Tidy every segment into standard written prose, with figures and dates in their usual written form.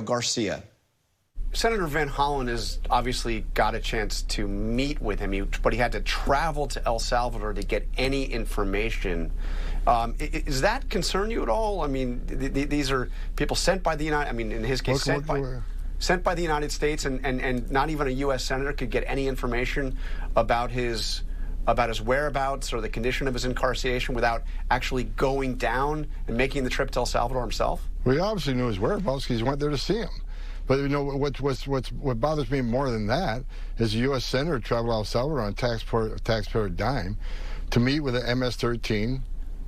Garcia. Senator Van Hollen has obviously got a chance to meet with him, but he had to travel to El Salvador to get any information. Does that concern you at all? I mean, these are people sent by the United, I mean, in his case, sent by the United States, and not even a U.S. senator could get any information about his whereabouts or the condition of his incarceration without actually going down and making the trip to El Salvador himself? Well, he obviously knew his whereabouts because he went there to see him. But you know what bothers me more than that is a U.S. senator traveled to El Salvador on taxpayer dime to meet with an MS-13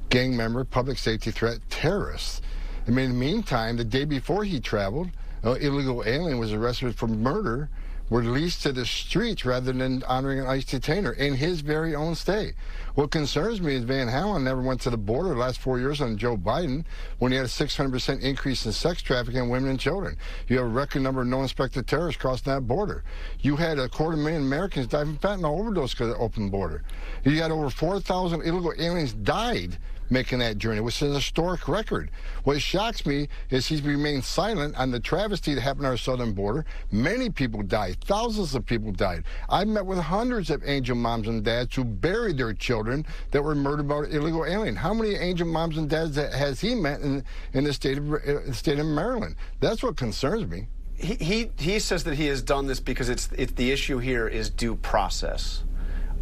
gang member, public safety threat terrorist. I mean, in the meantime, the day before he traveled, an illegal alien was arrested for murder, were released to the streets rather than honoring an ICE detainer in his very own state. What concerns me is Van Hollen never went to the border the last 4 years on Joe Biden when he had a 600% increase in sex trafficking in women and children. You have a record number of no-inspected terrorists crossing that border. You had 250,000 Americans die from fentanyl overdose because of the open border. You had over 4,000 illegal aliens died making that journey, which is a historic record. What shocks me is he's remained silent on the travesty that happened on our southern border. Many people died. Thousands of people died. I met with hundreds of angel moms and dads who buried their children that were murdered by an illegal alien. How many angel moms and dads has he met in the state of Maryland? That's what concerns me. He says that he has done this because it's the issue here is due process,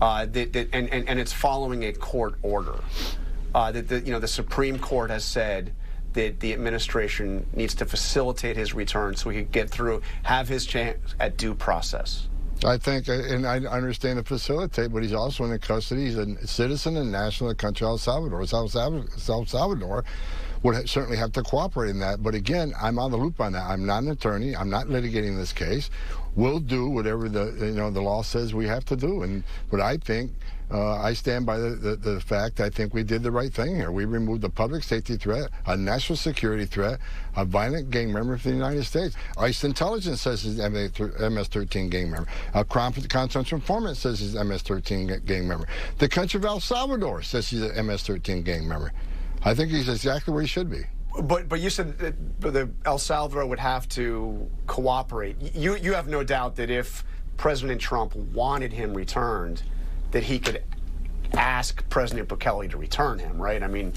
and it's following a court order. The Supreme Court has said that the administration needs to facilitate his return so he could have his chance at due process. I think, and I understand to facilitate, but he's also in custody. He's a citizen and national of the country of El Salvador. El Salvador would certainly have to cooperate in that. But again, I'm on the loop on that. I'm not an attorney. I'm not litigating this case. We'll do whatever the law says we have to do. But I think I stand by the fact I think we did the right thing here. We removed a public safety threat, a national security threat, a violent gang member for the United States. ICE intelligence says he's an MS-13 gang member. A confidential informant says he's an MS-13 gang member. The country of El Salvador says he's an MS-13 gang member. I think he's exactly where he should be. But you said that the El Salvador would have to cooperate. You have no doubt that if President Trump wanted him returned, that he could ask President Bukele to return him, right? I mean,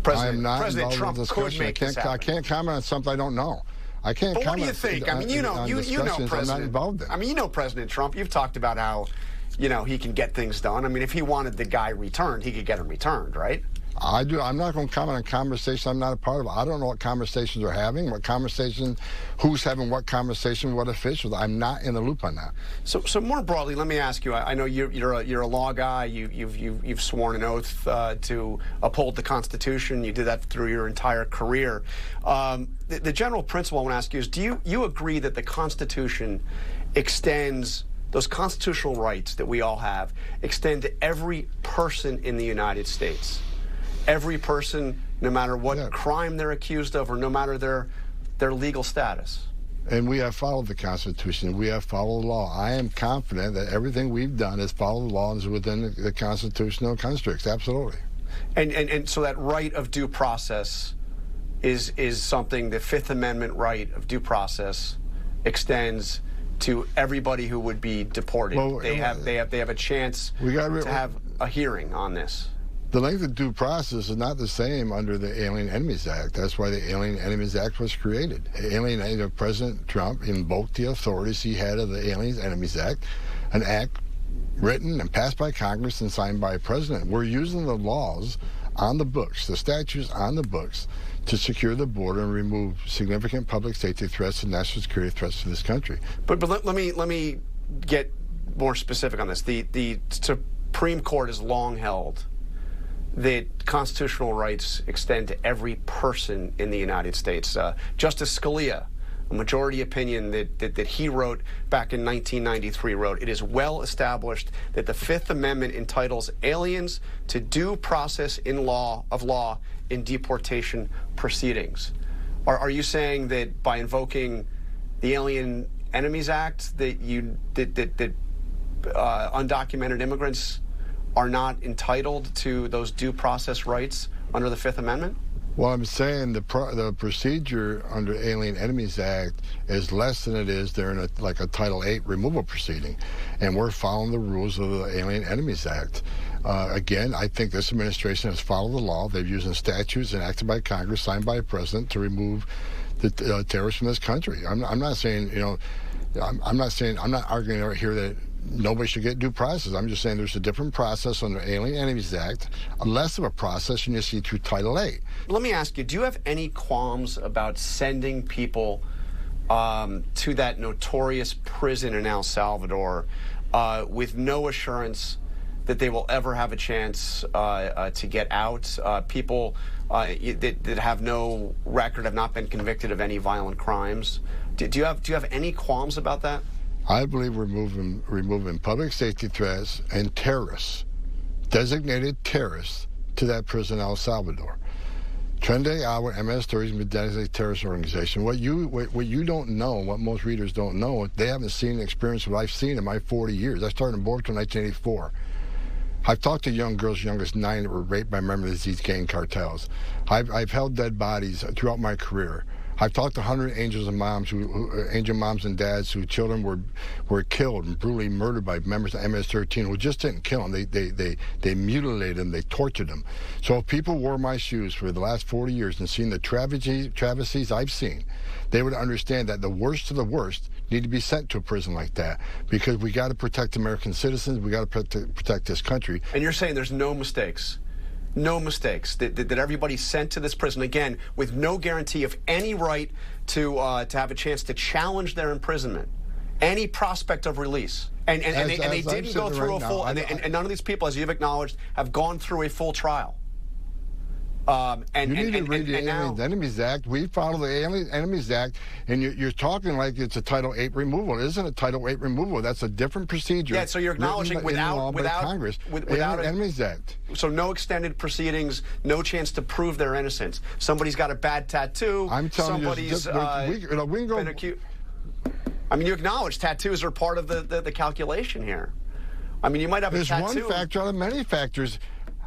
President Trump could make this happen. I can't comment on something I don't know. I can't comment. But what do you think? I mean, you know President. I'm not involved in. I mean, you know President Trump. You've talked about how, he can get things done. I mean, if he wanted the guy returned, he could get him returned, right? I do. I'm not going to comment on conversations I'm not a part of. I don't know what conversations they're having, who's having what conversation, what officials. I'm not in the loop on that. So more broadly, let me ask you. I know you're a law guy. You've sworn an oath to uphold the Constitution. You did that through your entire career. The general principle I want to ask you is: do you agree that the Constitution extends those constitutional rights that we all have extend to every person in the United States? Every person, no matter what crime they're accused of or no matter their legal status. And we have followed the Constitution. We have followed the law. I am confident that everything we've done is follow the law and is within the constitutional constructs. Absolutely. And so that right of due process is something, the Fifth Amendment right of due process extends to everybody who would be deported. Well, they have a chance to have a hearing on this. The length of due process is not the same under the Alien Enemies Act. That's why the Alien Enemies Act was created. President Trump invoked the authorities he had of the Alien Enemies Act, an act written and passed by Congress and signed by a president. We're using the laws on the books, the statutes on the books, to secure the border and remove significant public safety threats and national security threats to this country. But let me get more specific on this. The Supreme Court has long held that constitutional rights extend to every person in the United States. Justice Scalia, a majority opinion that he wrote back in 1993, wrote, "It is well established that the Fifth Amendment entitles aliens to due process in law in deportation proceedings." Are you saying that by invoking the Alien Enemies Act that undocumented immigrants are not entitled to those due process rights under the Fifth Amendment? Well, I'm saying the procedure under Alien Enemies Act is less than it is there in like a Title VIII removal proceeding, and we're following the rules of the Alien Enemies Act. Again, I think this administration has followed the law. They've used statutes enacted by Congress, signed by the president, to remove the terrorists from this country. I'm not saying, I'm not arguing right here that nobody should get due process. I'm just saying there's a different process under Alien Enemies Act, less of a process than you see through Title VIII. Let me ask you, do you have any qualms about sending people to that notorious prison in El Salvador with no assurance that they will ever have a chance to get out? People that have no record, have not been convicted of any violent crimes. Do you have any qualms about that? I believe we're removing public safety threats and terrorists, designated terrorists, to that prison in El Salvador. Trende Agua MS-30 is a designated terrorist organization. What you don't know, what most readers don't know, they haven't seen and experienced what I've seen in my 40 years. I started in Boca in 1984. I've talked to young girls, young as 9, that were raped by members of these gang cartels. I've held dead bodies throughout my career. I've talked to 100 angel moms and dads whose children were killed and brutally murdered by members of MS-13 who just didn't kill them. They mutilated them. They tortured them. So if people wore my shoes for the last 40 years and seen the travesties I've seen, they would understand that the worst of the worst need to be sent to a prison like that, because we got to protect American citizens. We got to protect this country. And you're saying there's no mistakes? No mistakes, that everybody's sent to this prison, again, with no guarantee of any right to have a chance to challenge their imprisonment, any prospect of release. And they didn't go through a full, and none of these people, as you've acknowledged, have gone through a full trial. You need to read the Alien Enemies Act. We follow the Alien Enemies Act, and you're talking like it's a Title VIII removal. It isn't a Title VIII removal. That's a different procedure. Yeah, so you're acknowledging without Congress, without Enemies Act. So no extended proceedings, no chance to prove their innocence. Somebody's got a bad tattoo. I'm telling somebody's you, we can go. Been accused. I mean, you acknowledge tattoos are part of the calculation here. I mean, you might have a tattoo. There's one factor out of many factors.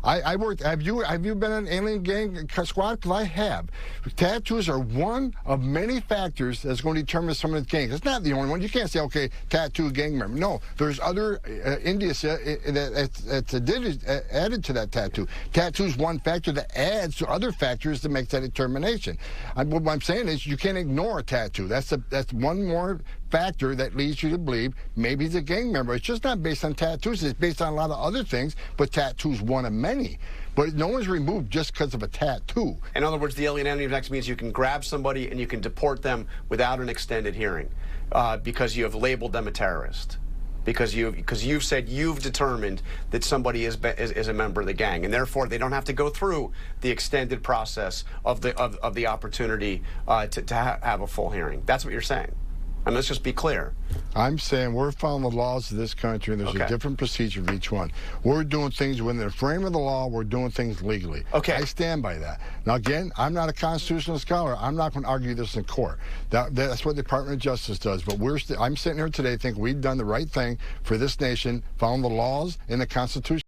I worked. Have you been in an alien gang squad? Because I have. Tattoos are one of many factors that's going to determine someone's gang. It's not the only one. You can't say, okay, tattoo gang member. No, there's other indicia that's added to that tattoo. Tattoo is one factor that adds to other factors to make that determination. What I'm saying is you can't ignore a tattoo. That's one more factor that leads you to believe maybe he's a gang member. It's just not based on tattoos. It's based on a lot of other things, but tattoo's one of many. But no one's removed just because of a tattoo. In other words, the Alien Enemies Act means you can grab somebody and you can deport them without an extended hearing because you have labeled them a terrorist. Because you've said you've determined that somebody is a member of the gang, and therefore they don't have to go through the extended process of the opportunity to have a full hearing. That's what you're saying. And let's just be clear. I'm saying we're following the laws of this country, and there's a different procedure for each one. We're doing things within the frame of the law. We're doing things legally. Okay. I stand by that. Now, again, I'm not a constitutional scholar. I'm not going to argue this in court. That's what the Department of Justice does. But I'm sitting here today thinking we've done the right thing for this nation, following the laws and the Constitution.